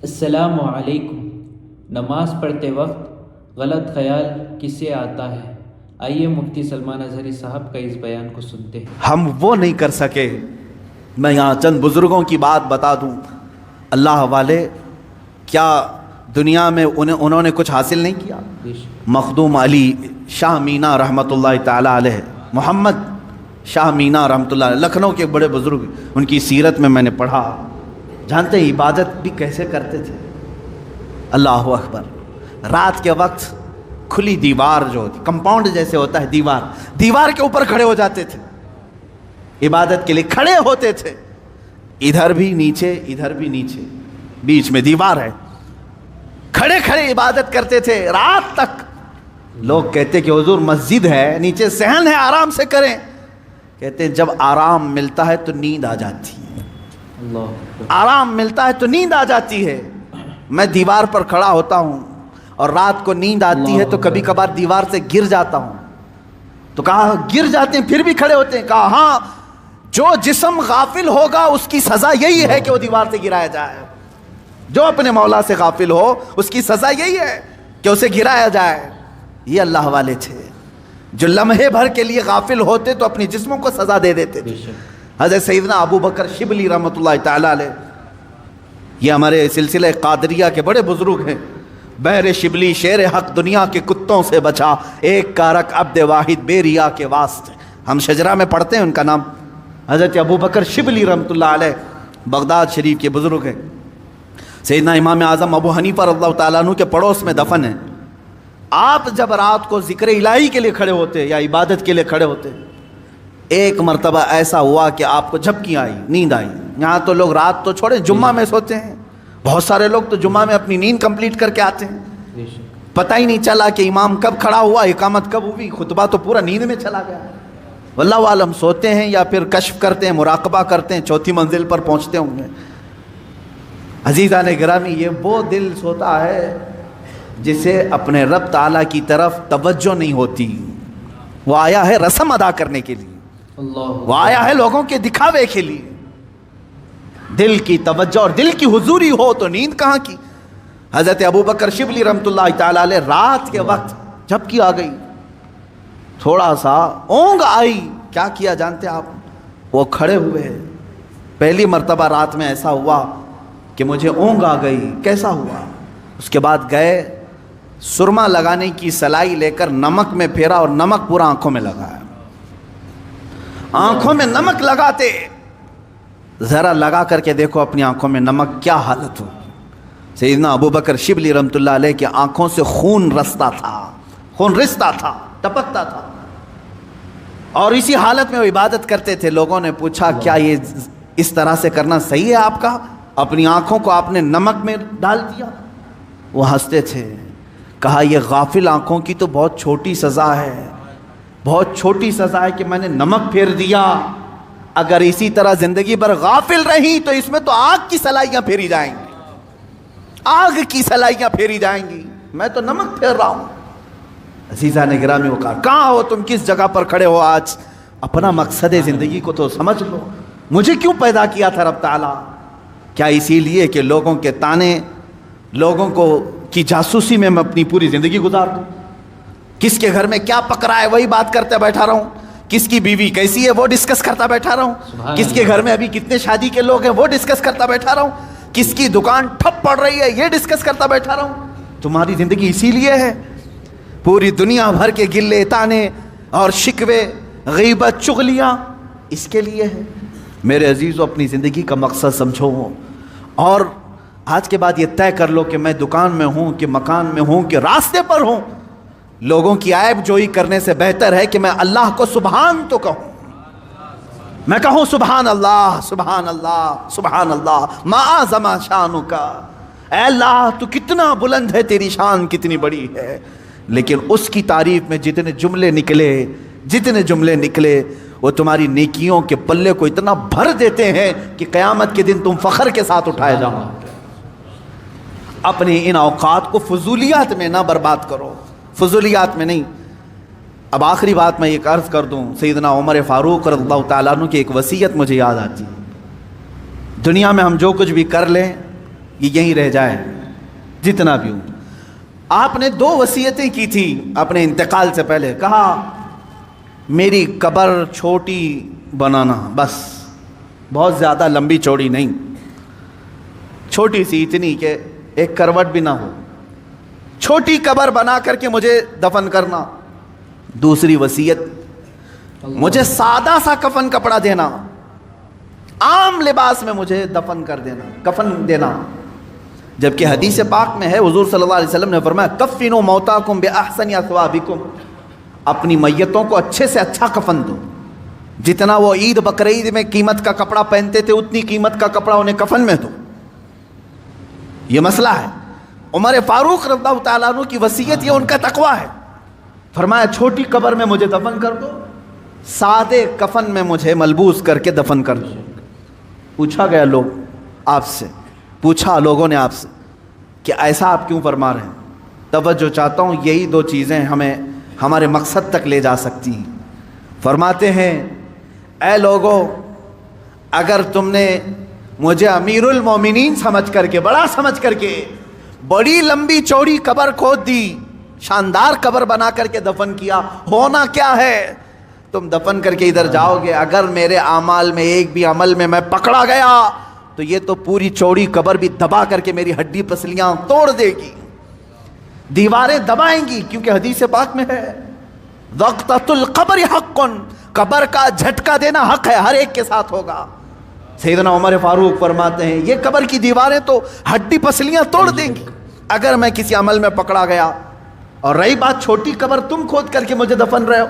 السلام علیکم۔ نماز پڑھتے وقت غلط خیال کس سے آتا ہے؟ آئیے مفتی سلمان اظہری صاحب کا اس بیان کو سنتے ہیں۔ ہم وہ نہیں کر سکے۔ میں یہاں چند بزرگوں کی بات بتا دوں۔ اللہ والے کیا دنیا میں انہوں نے کچھ حاصل نہیں کیا؟ مخدوم علی شاہ مینا رحمۃ اللہ تعالیٰ علیہ، محمد شاہ مینا رحمۃ اللہ علیہ، لکھنؤ کے بڑے بزرگ، ان کی سیرت میں نے پڑھا۔ جانتے ہیں عبادت بھی کیسے کرتے تھے؟ اللہ اکبر، رات کے وقت کھلی دیوار جو ہوتی، کمپاؤنڈ جیسے ہوتا ہے دیوار کے اوپر کھڑے ہو جاتے تھے، عبادت کے لیے کھڑے ہوتے تھے، ادھر بھی نیچے ادھر بھی نیچے، بیچ میں دیوار ہے، کھڑے کھڑے عبادت کرتے تھے رات تک۔ لوگ کہتے کہ حضور مسجد ہے، نیچے صحن ہے، آرام سے کریں۔ کہتے جب آرام ملتا ہے تو نیند آ جاتی ہے، آرام ملتا ہے تو نیند آ جاتی ہے۔ میں دیوار پر کھڑا ہوتا ہوں اور رات کو نیند آتی ہے تو کبھی کبھار دیوار سے گر جاتا ہوں۔ تو کہا گر جاتے ہیں پھر بھی کھڑے ہوتے ہیں؟ کہا ہاں، جو جسم غافل ہوگا اس کی سزا یہی ہے کہ وہ دیوار سے گرایا جائے۔ جو اپنے مولا سے غافل ہو اس کی سزا یہی ہے کہ اسے گرایا جائے۔ یہ اللہ والے تھے جو لمحے بھر کے لیے غافل ہوتے تو اپنی جسموں کو سزا دے دیتے تھے۔ حضرت سیدنا ابو بکر شبلی رحمۃ اللہ تعالیٰ علیہ، یہ ہمارے سلسلہ قادریہ کے بڑے بزرگ ہیں۔ بحر شبلی شیر حق دنیا کے کتوں سے بچا، ایک کارک عبد واحد بے ریا کے واسطے۔ ہم شجرہ میں پڑھتے ہیں ان کا نام، حضرت ابو بکر شبلی رحمۃ اللہ علیہ، بغداد شریف کے بزرگ ہیں۔ سیدنا امام اعظم ابو حنیفہ رضی اللہ تعالیٰ عنہ کے پڑوس میں دفن ہیں۔ آپ جب رات کو ذکر الہی کے لیے کھڑے ہوتے یا عبادت کے لیے کھڑے ہوتے، ایک مرتبہ ایسا ہوا کہ آپ کو جھپکی آئی، نیند آئی۔ یہاں تو لوگ رات تو چھوڑیں جمعہ میں سوتے ہیں، بہت سارے لوگ تو جمعہ میں اپنی نیند کمپلیٹ کر کے آتے ہیں، پتہ ہی نہیں چلا کہ امام کب کھڑا ہوا، اقامت کب ہوئی، خطبہ تو پورا نیند میں چلا گیا۔ واللہ عالم سوتے ہیں یا پھر کشف کرتے ہیں، مراقبہ کرتے ہیں، چوتھی منزل پر پہنچتے ہوں گے۔ عزیزان گرامی، یہ وہ دل سوتا ہے جسے اپنے رب تعالیٰ کی طرف توجہ نہیں ہوتی۔ وہ آیا ہے رسم ادا کرنے کے لیے، وہ آیا ہے لوگوں کے دکھاوے کے لیے۔ دل کی توجہ اور دل کی حضوری ہو تو نیند کہاں کی۔ حضرت ابو بکر شبلی رحمۃ اللہ تعالیٰ علیہ رات کے وقت جھپکی آ گئی، تھوڑا سا اونگ آئی، کیا کیا جانتے آپ؟ وہ کھڑے ہوئے۔ پہلی مرتبہ رات میں ایسا ہوا کہ مجھے اونگ آ گئی، کیسا ہوا؟ اس کے بعد گئے، سرما لگانے کی سلائی لے کر نمک میں پھیرا اور نمک پورا آنکھوں میں لگایا۔ آنکھوں میں نمک لگاتے، ذرا لگا کر کے دیکھو اپنی آنکھوں میں نمک کیا حالت ہو۔ سیدنا ابو بکر شبلی رحمۃ اللہ علیہ کی آنکھوں سے خون رستا تھا، خون رستا تھا، ٹپکتا تھا، اور اسی حالت میں وہ عبادت کرتے تھے۔ لوگوں نے پوچھا کیا یہ اس طرح سے کرنا صحیح ہے آپ کا؟ اپنی آنکھوں کو آپ نے نمک میں ڈال دیا۔ وہ ہنستے تھے، کہا یہ غافل آنکھوں کی تو بہت چھوٹی سزا ہے، بہت چھوٹی سزا ہے کہ میں نے نمک پھیر دیا۔ اگر اسی طرح زندگی بھر غافل رہی تو اس میں تو آگ کی سلائیاں پھیری جائیں گی، آگ کی سلائیاں پھیری جائیں گی، میں تو نمک پھیر رہا ہوں۔ عزیزان گرامی، وہ کہا کہاں ہو تم، کس جگہ پر کھڑے ہو؟ آج اپنا مقصد زندگی کو تو سمجھ لو، مجھے کیوں پیدا کیا تھا رب تعالیٰ؟ کیا اسی لیے کہ لوگوں کے تانے، لوگوں کو کی جاسوسی میں اپنی پوری زندگی گزار دوں؟ کس کے گھر میں کیا پک رہا ہے وہی بات کرتے بیٹھا رہا ہوں، کس کی بیوی کیسی ہے وہ ڈسکس کرتا بیٹھا رہا ہوں، کس کے گھر میں ابھی کتنے شادی کے لوگ ہیں وہ ڈسکس کرتا بیٹھا رہا ہوں، کس کی دکان ٹھپ پڑ رہی ہے یہ ڈسکس کرتا بیٹھا رہا ہوں؟ تمہاری زندگی اسی لیے ہے، پوری دنیا بھر کے گلے تانے اور شکوے، غیبت، چغلیاں اس کے لیے ہے۔ میرے عزیزو، اپنی زندگی کا مقصد سمجھو، اور آج کے بعد یہ طے کر لو کہ میں دکان میں ہوں کہ مکان میں ہوں کہ راستے پر ہوں، لوگوں کی عیب جوئی کرنے سے بہتر ہے کہ میں اللہ کو سبحان تو کہوں، میں کہوں سبحان اللہ سبحان اللہ سبحان اللہ ما اعظم شانک، اے اللہ تو کتنا بلند ہے، تیری شان کتنی بڑی ہے۔ لیکن اس کی تعریف میں جتنے جملے نکلے وہ تمہاری نیکیوں کے پلے کو اتنا بھر دیتے ہیں کہ قیامت کے دن تم فخر کے ساتھ اٹھائے جاؤ۔ اپنے ان اوقات کو فضولیات میں نہ برباد کرو، فضولیات میں نہیں۔ اب آخری بات میں یہ عرض کر دوں، سیدنا عمر فاروق رضی اللہ تعالیٰ عنہ کی ایک وصیت مجھے یاد آتی ہے۔ دنیا میں ہم جو کچھ بھی کر لیں یہ یہیں رہ جائے جتنا بھی ہوں. آپ نے 2 وصیتیں کی تھی اپنے انتقال سے پہلے. کہا میری قبر چھوٹی بنانا، بس بہت زیادہ لمبی چوڑی نہیں، چھوٹی سی، اتنی کہ ایک کروٹ بھی نہ ہو، چھوٹی قبر بنا کر کے مجھے دفن کرنا. دوسری وصیت، مجھے سادہ سا کفن کپڑا دینا، عام لباس میں مجھے دفن کر دینا، کفن دینا. جبکہ حدیث پاک میں ہے، حضور صلی اللہ علیہ وسلم نے فرمایا کفنوا موتاکم باحسن اثوابکم، اپنی میتوں کو اچھے سے اچھا کفن دو. جتنا وہ عید بقرعید میں قیمت کا کپڑا پہنتے تھے اتنی قیمت کا کپڑا انہیں کفن میں دو. یہ مسئلہ ہے. عمر فاروق رضی اللہ تعالیٰ عنہ کی وصیت، یہ ان کا تقوی ہے. فرمایا چھوٹی قبر میں مجھے دفن کر دو، سادے کفن میں مجھے ملبوس کر کے دفن کر دو. پوچھا گیا لوگوں نے آپ سے کہ ایسا آپ کیوں فرما رہے ہیں؟ توجہ چاہتا ہوں، یہی 2 چیزیں ہمیں ہمارے مقصد تک لے جا سکتی ہیں. فرماتے ہیں اے لوگو، اگر تم نے مجھے امیر المومنین سمجھ کر کے، بڑا سمجھ کر کے بڑی لمبی چوڑی قبر کھود دی، شاندار قبر بنا کر کے دفن کیا، ہونا کیا ہے؟ تم دفن کر کے ادھر جاؤ گے، اگر میرے اعمال میں ایک بھی عمل میں پکڑا گیا تو یہ تو پوری چوڑی قبر بھی دبا کر کے میری ہڈی پسلیاں توڑ دے گی، دیواریں دبائیں گی. کیونکہ حدیث پاک میں ہے وقتۃ القبر حق، قبر کا جھٹکا دینا حق ہے، ہر ایک کے ساتھ ہوگا. سیدنا عمر فاروق فرماتے ہیں یہ قبر کی دیواریں تو ہڈی پسلیاں توڑ دیں گی اگر میں کسی عمل میں پکڑا گیا. اور رہی بات چھوٹی قبر تم کھود کر کے مجھے دفن رہے ہو،